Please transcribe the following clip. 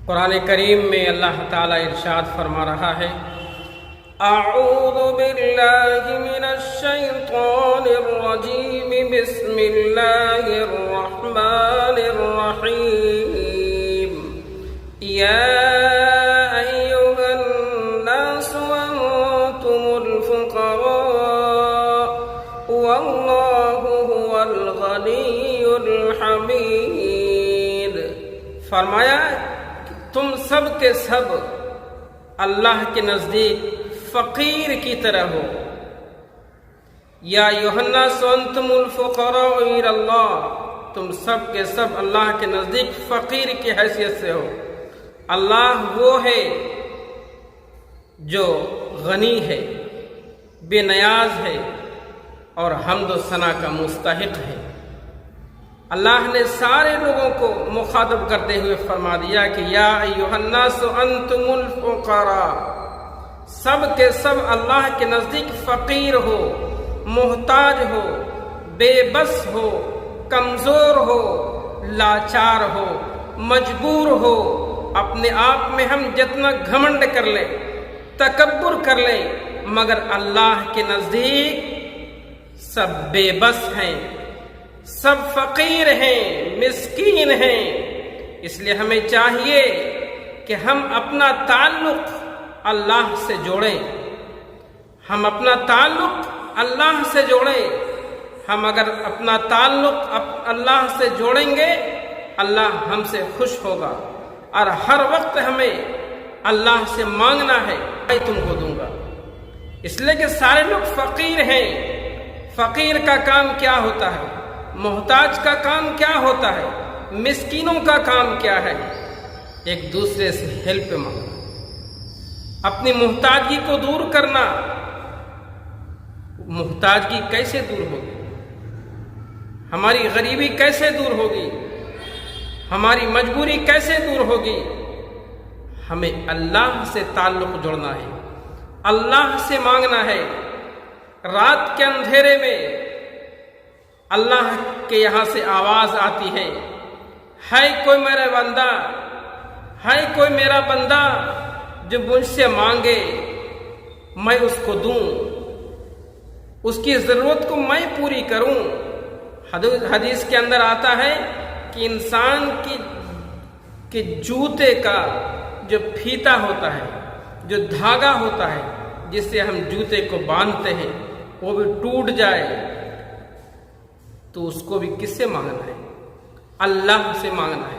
قرآن کریم میں اللہ تعالیٰ ارشاد فرما رہا ہے، اعوذ باللہ من الشیطان الرجیم، بسم اللہ الرحمن الرحیم، یا ایہا الناس انتم الفقراء واللہ هو الغنی الحمید۔ فرمایا تم سب کے سب اللہ کے نزدیک فقیر کی طرح ہو۔ یا ایھا الناس انتم الفقراء الی اللہ، تم سب کے سب اللہ کے نزدیک فقیر کی حیثیت سے ہو۔ اللہ وہ ہے جو غنی ہے، بے نیاز ہے اور حمد و ثنا کا مستحق ہے۔ اللہ نے سارے لوگوں کو مخاطب کرتے ہوئے فرما دیا کہ یا ایھا الناس انتم الفقراء، سب کے سب اللہ کے نزدیک فقیر ہو، محتاج ہو، بے بس ہو، کمزور ہو، لاچار ہو، مجبور ہو۔ اپنے آپ میں ہم جتنا گھمنڈ کر لیں، تکبر کر لیں، مگر اللہ کے نزدیک سب بے بس ہیں، سب فقیر ہیں، مسکین ہیں۔ اس لیے ہمیں چاہیے کہ ہم اپنا تعلق اللہ سے جوڑیں، ہم اپنا تعلق اللہ سے جوڑیں۔ ہم اگر اپنا تعلق اللہ سے جوڑیں گے، اللہ ہم سے خوش ہوگا، اور ہر وقت ہمیں اللہ سے مانگنا ہے، میں تم کو دوں گا۔ اس لیے کہ سارے لوگ فقیر ہیں۔ فقیر کا کام کیا ہوتا ہے؟ محتاج کا کام کیا ہوتا ہے؟ مسکینوں کا کام کیا ہے؟ ایک دوسرے سے ہیلپ مانگنا، اپنی محتاجگی کو دور کرنا۔ محتاجگی کیسے دور ہوگی؟ ہماری غریبی کیسے دور ہوگی؟ ہماری مجبوری کیسے دور ہوگی؟ ہمیں اللہ سے تعلق جوڑنا ہے، اللہ سے مانگنا ہے۔ رات کے اندھیرے میں اللہ کے یہاں سے آواز آتی ہے کوئی میرا بندہ، ہے کوئی میرا بندہ جو مجھ سے مانگے میں اس کو دوں، اس کی ضرورت کو میں پوری کروں۔ حدیث کے اندر آتا ہے کہ انسان کے جوتے کا جو پھیتا ہوتا ہے، جو دھاگا ہوتا ہے جس سے ہم جوتے کو باندھتے ہیں، وہ بھی ٹوٹ جائے تو اس کو بھی کس سے مانگنا ہے؟ اللہ سے مانگنا ہے۔